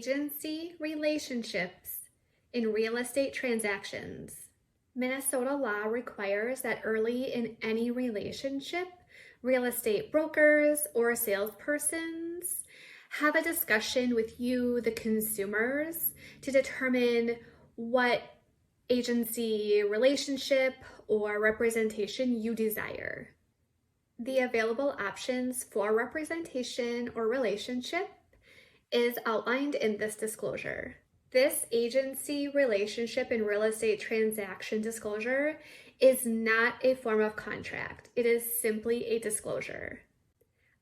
agency relationships in real estate transactions. Minnesota law requires that early in any relationship, real estate brokers or salespersons have a discussion with you, the consumers, to determine what agency relationship or representation you desire. The available options for representation or relationship is outlined in this disclosure. This agency relationship and real estate transaction disclosure is not a form of contract. It is simply a disclosure.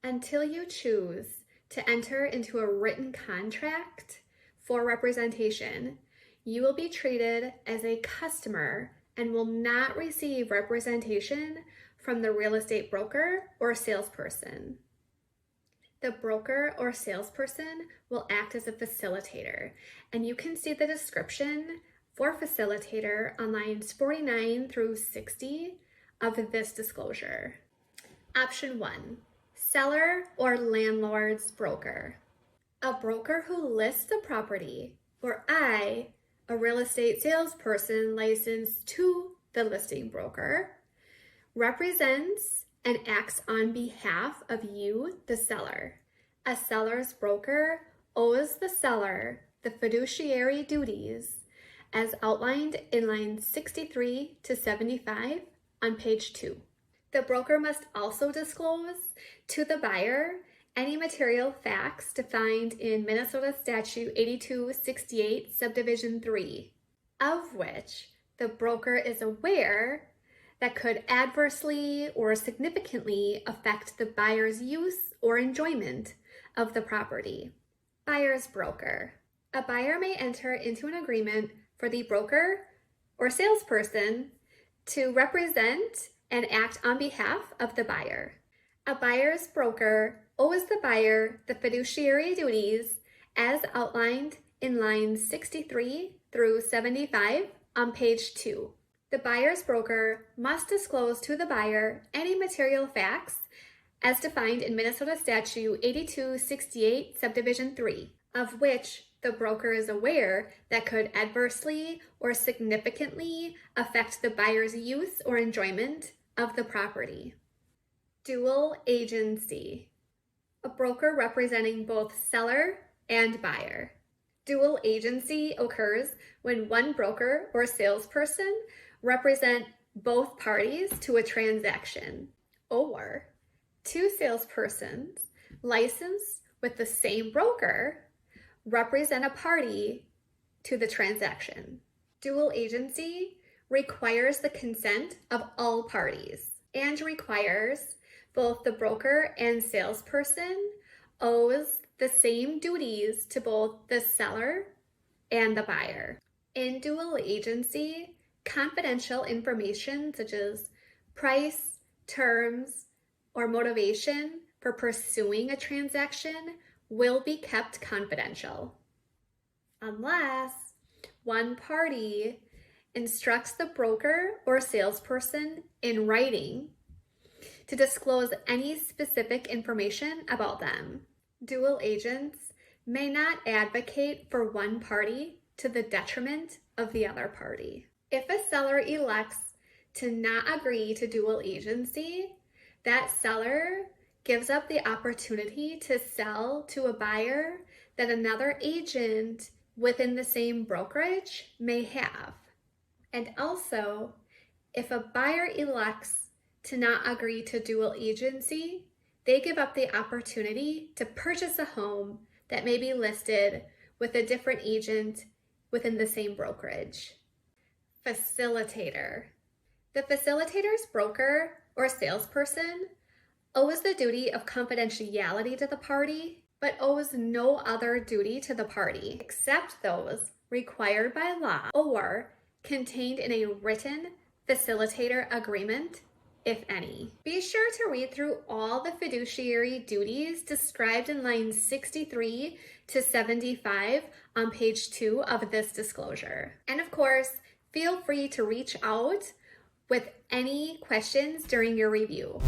Until you choose to enter into a written contract for representation, you will be treated as a customer and will not receive representation from the real estate broker or salesperson. The broker or salesperson will act as a facilitator, and you can see the description for facilitator on lines 49 through 60 of this disclosure. Option 1, seller or landlord's broker. A broker who lists the property, or I, a real estate salesperson licensed to the listing broker, represents and acts on behalf of you, the seller. A seller's broker owes the seller the fiduciary duties as outlined in lines 63 to 75 on page 2. The broker must also disclose to the buyer any material facts defined in Minnesota Statute 8268 Subdivision 3, of which the broker is aware that could adversely or significantly affect the buyer's use or enjoyment of the property. Buyer's broker. A buyer may enter into an agreement for the broker or salesperson to represent and act on behalf of the buyer. A buyer's broker owes the buyer the fiduciary duties as outlined in lines 63 through 75 on page 2. The buyer's broker must disclose to the buyer any material facts as defined in Minnesota Statute 8268 Subdivision 3, of which the broker is aware that could adversely or significantly affect the buyer's use or enjoyment of the property. Dual agency. A broker representing both seller and buyer. Dual agency occurs when one broker or salesperson represent both parties to a transaction, or two salespersons licensed with the same broker represent a party to the transaction. Dual agency requires the consent of all parties and requires both the broker and salesperson owes the same duties to both the seller and the buyer. In dual agency, confidential information such as price, terms, or motivation for pursuing a transaction will be kept confidential, unless one party instructs the broker or salesperson in writing to disclose any specific information about them. Dual agents may not advocate for one party to the detriment of the other party. If a seller elects to not agree to dual agency, that seller gives up the opportunity to sell to a buyer that another agent within the same brokerage may have. And also, if a buyer elects to not agree to dual agency, they give up the opportunity to purchase a home that may be listed with a different agent within the same brokerage. Facilitator. The facilitator's broker or salesperson owes the duty of confidentiality to the party, but owes no other duty to the party except those required by law or contained in a written facilitator agreement, if any. Be sure to read through all the fiduciary duties described in lines 63 to 75 on page 2 of this disclosure. And of course, feel free to reach out with any questions during your review.